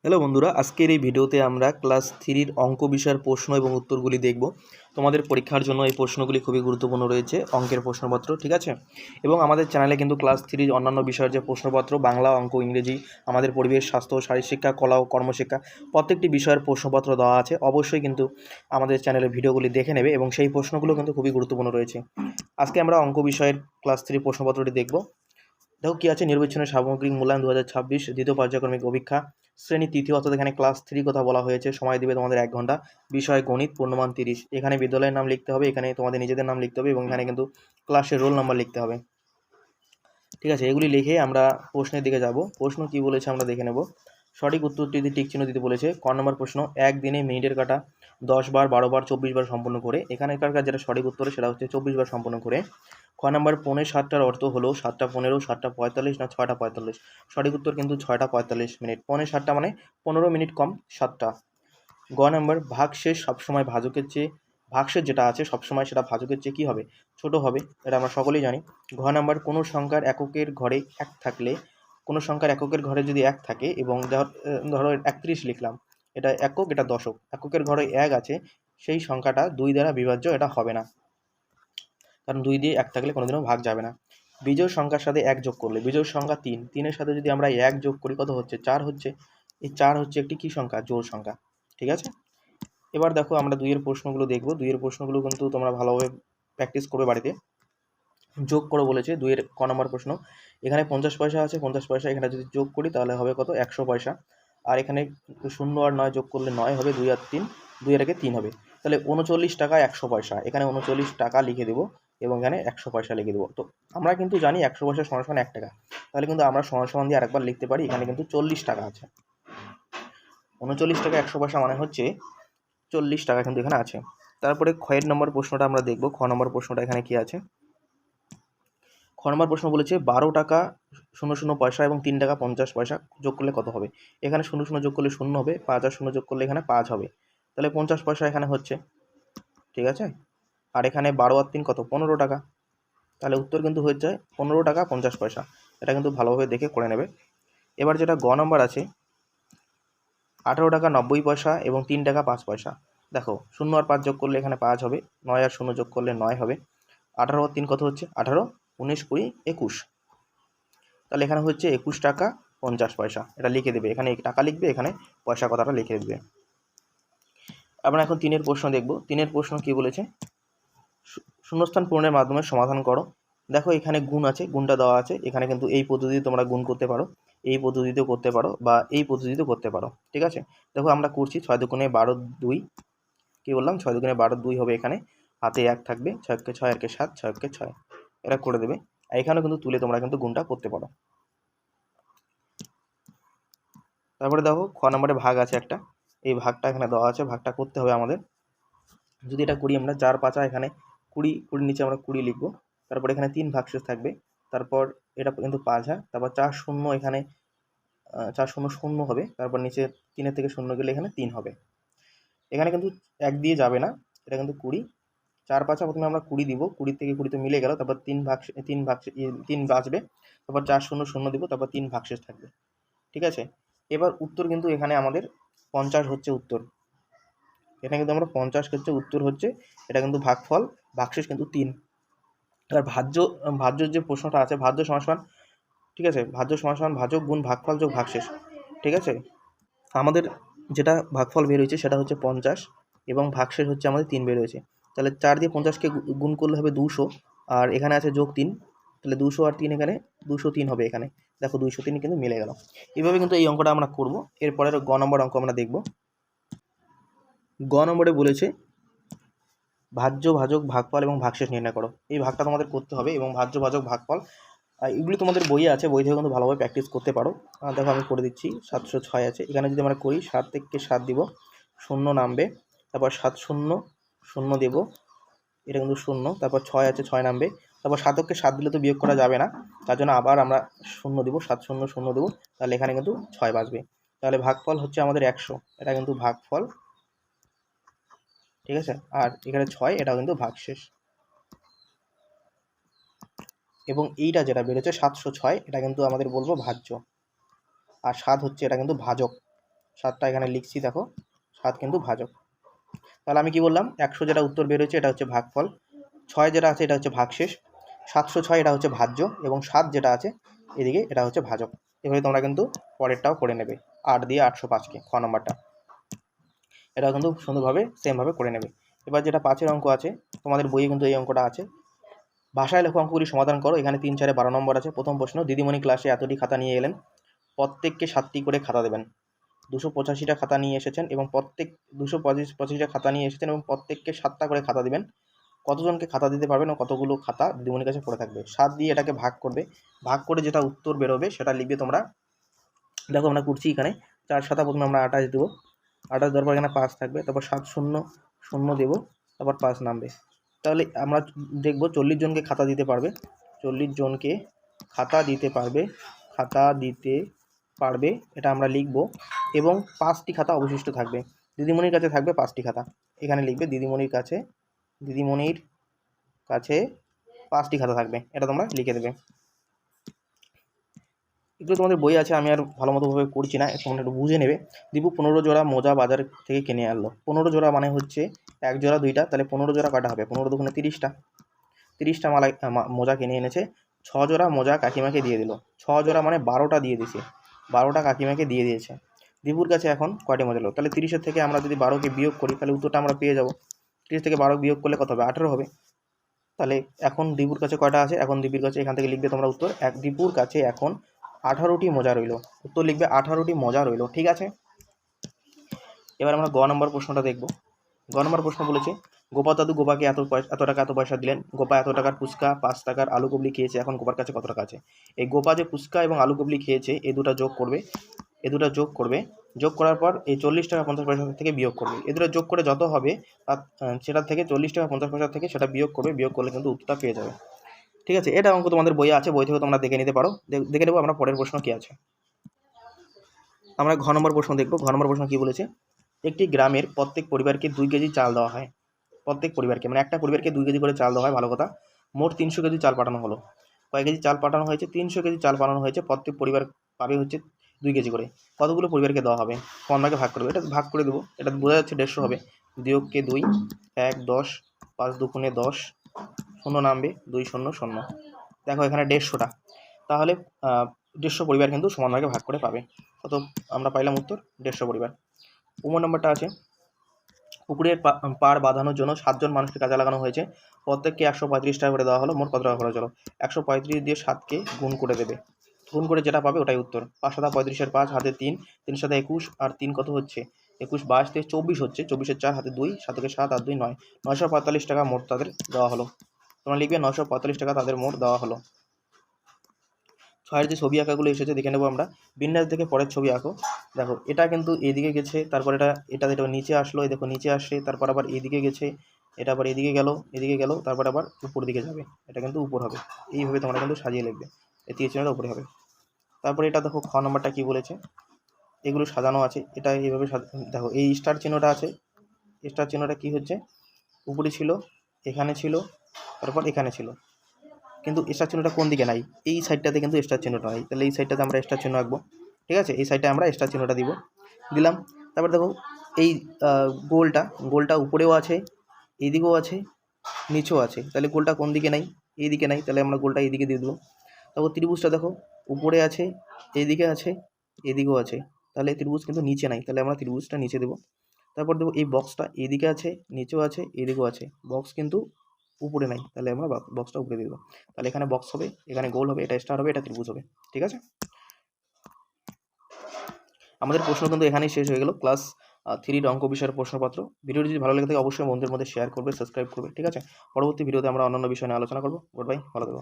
Hello বন্ধুরা, আজকের এই ভিডিওতে আমরা ক্লাস 3-র অঙ্ক বিষয়ের প্রশ্ন এবং উত্তরগুলি দেখব। তোমাদের পরীক্ষার জন্য এই প্রশ্নগুলি খুবই গুরুত্বপূর্ণ রয়েছে, অঙ্কের প্রশ্নপত্র, ঠিক আছে? এবং আমাদের চ্যানেলে কিন্তু ক্লাস 3 অন্যান্য বিষয়ের যে প্রশ্নপত্র, বাংলা, অঙ্ক, ইংরেজি, আমাদের পরিবেশ, স্বাস্থ্য, শারীরশিক্ষা, কলা ও কর্মশিক্ষা, প্রত্যেকটি বিষয়ের প্রশ্নপত্র দেওয়া আছে। অবশ্যই কিন্তু আমাদের চ্যানেলের ভিডিওগুলি দেখে নেবে এবং সেই প্রশ্নগুলো কিন্তু খুবই গুরুত্বপূর্ণ রয়েছে। আজকে আমরা অঙ্ক বিষয়ের ক্লাস 3 প্রশ্নপত্রটি দেখব। দেখো কি আছে, নির্বাচনের সামগ্রিক মূল্যায়ন 2026 দ্বিতীয় পর্যায়ক্রমিক অভিক্ষা শ্রেণী তৃতীয়, অর্থাৎ এখানে ক্লাস 3 কথা বলা হয়েছে। সময় দিবে তোমাদের 1 ঘন্টা। বিষয় গণিত, পূর্ণমান 30। এখানে বিদ্যালয়ের নাম লিখতে হবে, এখানে তোমাদের নিজেদের নাম লিখতে হবে এবং এখানে কিন্তু ক্লাসের রোল নাম্বার লিখতে হবে, ঠিক আছে? এগুলি লিখে আমরা প্রশ্নের দিকে যাব। প্রশ্ন কি বলেছে আমরা দেখে নেব। সঠিক উত্তরটি টিক চিহ্ন দিতে বলেছে। ক নম্বর প্রশ্ন, একদিনে মিনিটের কাটা 10 বার, 12 বার, 24 বার সম্পন্ন করে। এখানকার যেটা সঠিক উত্তর সেটা হচ্ছে 24 বার সম্পন্ন করে। খ নম্বর, 6:45-টার অর্থ হলো 7:15, 7:45 না 6:45? সঠিক উত্তর কিন্তু 6:45 মিনিট। 6:45 মানে 15 মিনিট কম 7টা। গ নম্বর, ভাগশেষ সবসময় ভাজকের চেয়ে, ভাগশেষ যেটা আছে সবসময় সেটা ভাজকের চেয়ে কী হবে? ছোট হবে, এটা আমরা সকলেই জানি। ঘ নম্বর, কোনো সংখ্যার এককের ঘরে 1 থাকলে, কোনো সংখ্যার এককের ঘরে যদি 1 থাকে এবং ধরো 31 লিখলাম, এটা একক, এটা দশক, এককের ঘরে 1 আছে, সেই সংখ্যাটা 2 দ্বারা বিভাজ্য, এটা হবে না, কারণ 2 দিয়ে 1 থাকলে কোনোদিনও ভাগ যাবে না। বিজোড় সংখ্যার সাথে 1 যোগ করলে, বিজোড় সংখ্যা 3, 3-এর সাথে যদি আমরা 1 যোগ করি কত হচ্ছে? 4 হচ্ছে। এই 4 হচ্ছে একটি কী সংখ্যা? জোড় সংখ্যা, ঠিক আছে? এবার দেখো আমরা 2-এর প্রশ্নগুলো দেখব। 2-এর প্রশ্নগুলো কিন্তু তোমরা ভালোভাবে প্র্যাকটিস করবে বাড়িতে। যোগ করো বলেছে 2-এর ক নম্বর প্রশ্ন। এখানে 50 পয়সা আছে, 50 পয়সা এখানে যদি যোগ করি তাহলে হবে কত? 100 পয়সা। আর এখানে 0 আর 9 যোগ করলে 9 হবে, 2 আর 3, 2 এর আগে 3 হবে। তাহলে 39 টাকা 100 পয়সা, এখানে 39 টাকা লিখে দেবো এবং এখানে 100 পয়সা লিখে দেবো। তো আমরা কিন্তু জানি 100 পয়সা সমান সমান 1 টাকা, তাহলে কিন্তু আমরা সমান সমান দিয়ে আরেকবার লিখতে পারি। এখানে কিন্তু 40 টাকা আছে। 39 টাকা 100 পয়সা মানে হচ্ছে 40 টাকা কিন্তু এখানে আছে। তারপরে ক্ষয়ের নম্বর প্রশ্নটা আমরা দেখব। খ নম্বর প্রশ্নটা এখানে কি আছে? খ নম্বর প্রশ্ন বলেছে 12 টাকা 00 পয়সা এবং 3 টাকা 50 পয়সা যোগ করলে কত হবে? এখানে 00 যোগ করলে 0 হবে, 5 আর 0 যোগ করলে এখানে 5 হবে, তাহলে 50 পয়সা এখানে হচ্ছে, ঠিক আছে? আর এখানে 12 আর 3 কত? 15 টাকা, তাহলে উত্তর কিন্তু হয়ে যায় 15 টাকা 50 পয়সা। এটা কিন্তু ভালোভাবে দেখে করে নেবে। এবার যেটা গ নম্বর আছে, 18 টাকা 90 পয়সা এবং 3 টাকা 5 পয়সা। দেখো 0 আর 5 যোগ করলে এখানে 5 হবে, 9 আর 0 যোগ করলে 9 হবে, 18 আর 3 কত হচ্ছে? 18, 19, 20, 21, তাহলে এখানে হচ্ছে 21 টাকা 50 পয়সা। এটা লিখে দেবে, এখানে টাকা লিখবে, এখানে পয়সা কথাটা লিখে দেবে। আমরা এখন 3-এর প্রশ্ন দেখব। 3-এর প্রশ্ন কি বলেছে? শূন্যস্থান পূরণের মাধ্যমে সমাধান করো। দেখো এখানে গুণ আছে, গুণটা দেওয়া আছে, এখানে কিন্তু এই পদ্ধতিতে তোমরা গুণ করতে পারো, এই পদ্ধতিতেও করতে পারো বা এই পদ্ধতিতেও করতে পারো, ঠিক আছে? দেখো আমরা করছি 6 দুগুণে 12 2, কি বললাম? 6 দুগুণে 12 2 হবে, এখানে হাতে 1 থাকবে, 6 কে 6 আর কে 7, 6 কে 6, এটা করে দেবে। আর এখানেও কিন্তু তুলে তোমরা কিন্তু গুণটা করতে পারো। তারপরে দেখো খ নম্বরে ভাগ আছে একটা, এই ভাগটা এখানে দেওয়া আছে, ভাগটা করতে হবে আমাদের। যদি এটা করি আমরা 4 5, এখানে 20, 20 নিচে আমরা 20 লিখবো। তারপর এখানে 3 ভাগশেষ থাকবে, তারপর এটা কিন্তু 5 হয়, তারপর 4 শূন্য, এখানে 4 শূন্য 0 হবে, তারপর নিচে 3-এর থেকে 0 গেলে এখানে 3 হবে। এখানে কিন্তু 1 দিয়ে যাবে না, এটা কিন্তু 20। 4 5 প্রথমে আমরা 20 দিব, 20 থেকে 20 তো মিলে গেল, তারপর 3 বাঁচবে, তারপর 4 শূন্য 0 দিব, তারপর 3 ভাগশেষ থাকবে, ঠিক আছে? এবার উত্তর কিন্তু এখানে আমাদের 50 হচ্ছে উত্তর। এখানে কিন্তু আমরা 50 হচ্ছে উত্তর হচ্ছে, এটা কিন্তু ভাগফল, ভাগশেষ কিন্তু 3। এবার ভাজ্যর যে প্রশ্নটা আছে, ভাজ্য সমান সমান, ঠিক আছে? ভাজ্য সমান সমান ভাজক গুণ ভাগফল যোগ ভাগশেষ, ঠিক আছে? আমাদের যেটা ভাগফল বের হয়েছে সেটা হচ্ছে 50 এবং ভাগশেষ হচ্ছে আমাদের 3 বের হয়েছে। তাহলে 4 দিয়ে 50-কে গুণ করলে হবে 200, আর এখানে আছে যোগ 3, তাহলে 200 আর 3 এখানে 203 হবে। এখানে দেখো 203 কিন্তু মিলে গেল। এইভাবে কিন্তু এই অঙ্কটা আমরা করব। এরপরের গ নম্বর অঙ্ক আমরা দেখব। গ নম্বরে বলেছে ভাজ্য, ভাজক, ভাগফল এবং ভাগশেষ নির্ণয় করো। এই ভাগটা তোমাদের করতে হবে এবং ভাজ্য, ভাজক, ভাগফল এগুলি তোমাদের বইয়ে আছে, বই থেকে কিন্তু ভালোভাবে প্র্যাকটিস করতে পারো। দেখো আমি করে দিচ্ছি। 706 আছে, এখানে যদি আমরা করি 7 থেকে 7 দিব, 0 নামবে, তারপর 7 0 0 দেবো, এটা কিন্তু 0, তারপর 6 আছে 6 নামবে, তারপর 7-কে 7 দিলে তো বিয়োগ করা যাবে না, তার জন্য আবার আমরা 0 দিব, 7 0 0 দেবো, তাহলে এখানে কিন্তু 6 বাজবে। তাহলে ভাগফল হচ্ছে আমাদের 100, এটা কিন্তু ভাগফল, ঠিক আছে? আর এখানে 6, এটাও কিন্তু ভাগশেষ। এবং এইটা যেটা বেরোচ্ছে 706, এটা কিন্তু আমাদের বলবো ভাজ্য, আর 7 হচ্ছে এটা কিন্তু ভাজক, 7টা এখানে লিখছি, দেখো 7 কিন্তু ভাজক। তাহলে আমি কি বললাম, 100 যেটা উত্তর বেরোচ্ছে এটা হচ্ছে ভাগফল, 6 যেটা আছে এটা হচ্ছে ভাগশেষ, 706 এটা হচ্ছে ভাজ্য, এবং 7 যেটা আছে এদিকে এটা হচ্ছে ভাজক। এভাবে তোমরা কিন্তু পরেরটাও করে নেবে, 8 দিয়ে 805কে খ নম্বরটা, এটা কিন্তু সুন্দরভাবে সেমভাবে করে নেবে। এবার যেটা 5-এর অঙ্ক আছে, তোমাদের বইয়ে কিন্তু এই অঙ্কটা আছে। ভাষায় লেখো অঙ্কগুলি সমাধান করো। এখানে 3, 4, 12 নম্বর আছে। প্রথম প্রশ্ন, দিদিমণি ক্লাসে এতটি খাতা নিয়ে এলেন, প্রত্যেককে 7টি করে খাতা দেবেন। 285টা খাতা নিয়ে এসেছেন এবং 285টা খাতা নিয়ে এসেছেন এবং প্রত্যেককে 7টা করে খাতা দিবেন। কতজনকে খাতা দিতে পারবেন ও কতগুলো খাতা দিদিমণির কাছে পড়ে থাকবে। 7 দিয়ে এটাকে ভাগ করবে, ভাগ করে যেটা উত্তর বেরোবে সেটা লিখবে তোমরা। দেখো আমরা করছি এখানে 4 7 প্রথমে আমরা 28 দেবো, 28 দেওয়ার পর এখানে 5 থাকবে, তারপর 7 0 0 দেবো, তারপর 5 নামবে। তাহলে আমরা দেখবো 40 জনকে খাতা দিতে পারবে, 40 জনকে খাতা দিতে পারবে, খাতা দিতে পারবে এটা আমরা লিখবো। এবং 5টি খাতা অবশিষ্ট থাকবে, দিদিমণির কাছে থাকবে 5টি খাতা। এখানে লিখবে দিদিমণির কাছে 5টি খাতা থাকবে, এটা তোমরা লিখে দেবে। এগুলো তোমাদের বই আছে, আমি আর ভালো মতোভাবে করছি না, তোমরা একটু বুঝে নেবে। দীপু 15 জোড়া মোজা বাজার থেকে কিনে আনলো। 15 জোড়া মানে হচ্ছে 1 জোড়া 2টা, তাহলে 15 জোড়া কটা হবে, 15 দুগুণে 30টা, 30টা মোজা কিনে এনেছে। 6 জোড়া মোজা কাকিমাকে দিয়ে দিল। 6 জোড়া মানে 12টা দিয়ে দিয়েছে, 12টা কাকিমাকে দিয়ে দিয়েছে। দীপুর কাছে এখন কয়টি মোজা এলো, তাহলে 30-এর থেকে আমরা যদি 12কে বিয়োগ করি তাহলে উত্তরটা আমরা পেয়ে যাবো। 30 থেকে 12 বিয়োগ করলে কত হবে, 18 হবে। তাহলে এখন দীপুর কাছে কয়টা আছে, এখন দীপুর কাছে এখান থেকে লিখবে তোমরা উত্তর, দীপুর কাছে এখন 18টি মোজা রইল। উত্তর লিখবে 18টি মোজা রইল, ঠিক আছে। এবার আমরা গ নম্বর প্রশ্নটা দেখব। গ নম্বর প্রশ্ন বলেছে, গোপা দাদু গোপাকে এত টাকা এত পয়সা দিলেন। গোপা এত টাকার ফুচকা 5 টাকার আলু কাবলি খেয়েছে, এখন গোপার কাছে কত টাকা আছে। এই গোপা যে ফুচকা এবং আলু কাবলি খেয়েছে এই দুটো যোগ করবে, যোগ করার পর এই 40 টাকা 50 পয়সা থেকে বিয়োগ করবে। এই দুটো যোগ করে যত হবে সেটা থেকে 40 টাকা 50 পয়সা থেকে সেটা বিয়োগ করবে, বিয়োগ করলে কিন্তু উত্তরটা পেয়ে যাবে, ঠিক আছে। এটা অঙ্ক তোমাদের বইয়ে আছে, বই থেকে তোমরা দেখে নিতে পারো। দেখে নেবো আমরা পরের প্রশ্ন কি আছে। আমরা ঘ নম্বর প্রশ্ন দেখবো। ঘ নম্বর প্রশ্ন কি বলেছে, একটি গ্রামের প্রত্যেক পরিবারকে 2 কেজি চাল দেওয়া হয়। প্রত্যেক পরিবারকে মানে একটা পরিবারকে 2 কেজি করে চাল দেওয়া হয়, ভালো কথা। মোট 300 কেজি চাল পাঠানো হলো। কয় কেজি চাল পাঠানো হয়েছে, 300 কেজি চাল পাঠানো হয়েছে। প্রত্যেক পরিবার পাবে হচ্ছে 2 কেজি করে। কতগুলো পরিবারকে দেওয়া হবে, কোন ভাগে ভাগ করবে, এটা ভাগ করে দেবো। এটা বোঝা যাচ্ছে 150 হবে। 2 কে 2, 1 10, 5 দুগুণে 10, 0 নামবে, 2 0 0। দেখো এখানে 150টা, তাহলে 150 পরিবার কিন্তু সমান ভাগে ভাগ করে পাবে। কত আমরা পাইলাম উত্তর, 150 পরিবার। নম্বরটা আছে, পুকুরের পাড় বাঁধানোর জন্য 7 জন মানুষকে কাজে লাগানো হয়েছে। প্রত্যেককে 135 টাকা করে দেওয়া হলো। মোট কত টাকা খরচ হলো, 135 দিয়ে 7কে গুণ করে দেবে, গুণ করে যেটা পাবে ওটাই উত্তর। 5 7 35-এর 5, হাতে 3, 3 7 21, আর 3 কত হচ্ছে 21, 22 থেকে 24 হচ্ছে, 24-এর 4, হাতে 2, 7 থেকে 7 আর 2 9, 945 টাকা মোট তাদের দেওয়া হলো। তোমরা লিখবে 945 টাকা তাদের মোট দেওয়া হলো। 6-এর যে ছবি আঁকাগুলো এসেছে দেখে নেবো আমরা। বিন্যাস দেখে পরের ছবি আঁকো। দেখো এটা কিন্তু এইদিকে গেছে, তারপর এটা নিচে আসলো, এই দেখো নিচে আসছে, তারপর আবার এইদিকে গেছে, এটা আবার এদিকে গেল, তারপর আবার উপর দিকে যাবে, এটা কিন্তু উপর হবে। এইভাবে তোমরা কিন্তু সাজিয়ে লিখবে, এই তীর চিহ্নটা উপরে হবে। তারপরে এটা দেখো খ নম্বরটা কি বলেছে, এগুলো সাজানো আছে, এটা এইভাবে দেখো এই স্টার চিহ্নটা আছে, স্টার চিহ্নটা কি হচ্ছে, উপরে ছিল, এখানে ছিল, তারপর এখানে ছিল, কিন্তু স্টার চিহ্নটা কোন দিকে নাই, এই সাইডটাতে কিন্তু স্টার চিহ্নটা নাই, তাহলে এই সাইডটাতে আমরা স্টার চিহ্ন আঁকবো, ঠিক আছে। এই সাইডে আমরা স্টার চিহ্নটা দিলাম। তারপর দেখো এই গোলটা উপরেও আছে, এইদিকেও আছে, নিচেও আছে, তাহলে গোলটা কোন দিকে নাই, এই দিকে নাই, তাহলে আমরা গোলটা এইদিকে দিয়ে দেবো। তারপর ত্রিভুজটা দেখো উপরে আছে, এইদিকে আছে, এদিকেও আছে, তাহলে ত্রিভুজ কিন্তু নিচে নাই, তাহলে আমরা ত্রিভুজটা নিচে দেবো। তারপর দেখো এই বক্সটা এইদিকে আছে, নিচেও আছে, এদিকেও আছে, বক্স কিন্তু উপরে নাই, তাহলে আমরা বক্সটা উপরে দিয়ে দেবো। তাহলে এখানে বক্স হবে, এখানে গোল হবে, এটা স্টার হবে, এটা ত্রিভুজ হবে, ঠিক আছে। আমাদের প্রশ্ন কিন্তু এখানেই শেষ হয়ে গেল। ক্লাস 3 অঙ্ক বিষয়ের প্রশ্নপত্র। ভিডিওটি যদি ভালো লাগে থাকে অবশ্যই বন্ধুদের মধ্যে শেয়ার করবে, সাবস্ক্রাইব করবে, ঠিক আছে। পরবর্তী ভিডিওতে আমরা অন্যান্য বিষয় নিয়ে আলোচনা করবো। গুড বাই, ভালো থাকো।